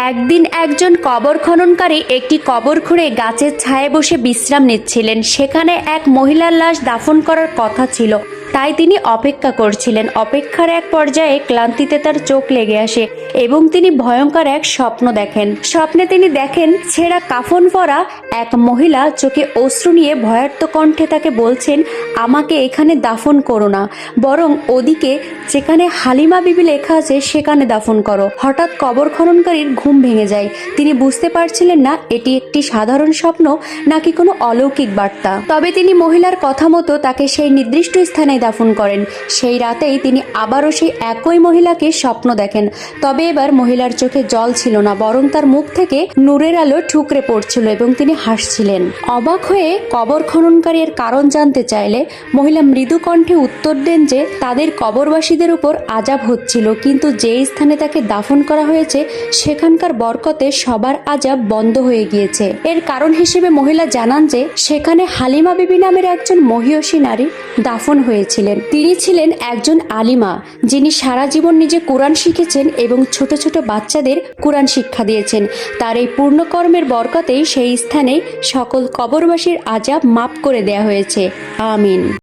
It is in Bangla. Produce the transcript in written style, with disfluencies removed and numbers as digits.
একদিন একজন কবর খননকারী একটি কবর খুঁড়ে গাছের ছায়ায় বসে বিশ্রাম নিচ্ছিলেন। সেখানে এক মহিলার লাশ দাফন করার কথা ছিল, তাই তিনি অপেক্ষা করছিলেন। অপেক্ষার এক পর্যায়ে ক্লান্তিতে তার চোখ লেগে আসে এবং তিনি ভয়ঙ্কর এক স্বপ্ন দেখেন। স্বপ্নে তিনি দেখেন ছেঁড়া কাফন পরা এক মহিলা চোখে অশ্রু নিয়ে ভয়ার্ত কণ্ঠে তাকে বলছেন, আমাকে এখানে দাফন করো না, বরং ওদিকে যেখানে হালিমা বিবি লেখা আছে সেখানে দাফন করো। হঠাৎ কবর খননকারীর ঘুম ভেঙে যায়। তিনি বুঝতে পারছিলেন না এটি একটি সাধারণ স্বপ্ন নাকি কোনো অলৌকিক বার্তা। তবে তিনি মহিলার কথা মতো তাকে সেই নির্দিষ্ট স্থানে দাফন করেন। সেই রাতেই তিনি আবারও সেই একই মহিলাকে স্বপ্ন দেখেন। তবে এবার মহিলার চোখে জল ছিল না, বরং তার মুখ থেকে নূরের আলো ঠুকরে পড়ছিল এবং তিনি হাসছিলেন। অবাক হয়ে কবর খননকারী এর কারণ জানতে চাইলে মহিলা মৃদু কণ্ঠে উত্তর দেন যে তাদের কবরবাসীদের উপর আযাব হচ্ছিল, কিন্তু যে স্থানে তাকে দাফন করা হয়েছে সেখানকার বরকতে সবার আযাব বন্ধ হয়ে গিয়েছে। এর কারণ হিসেবে মহিলা জানান যে সেখানে হালিমা বিবি নামের একজন মহিয়সী নারী দাফন হয়েছিলেন। তিনি ছিলেন একজন আলিমা, যিনি সারা জীবন নিজে কোরআন শিখেছেন এবং ছোট ছোট বাচ্চাদের কোরআন শিক্ষা দিয়েছেন। তার এই পূর্ণকর্মের বরকতেই সেই স্থানে সকল কবরবাসীর আযাব মাফ করে দেয়া হয়েছে। আমিন।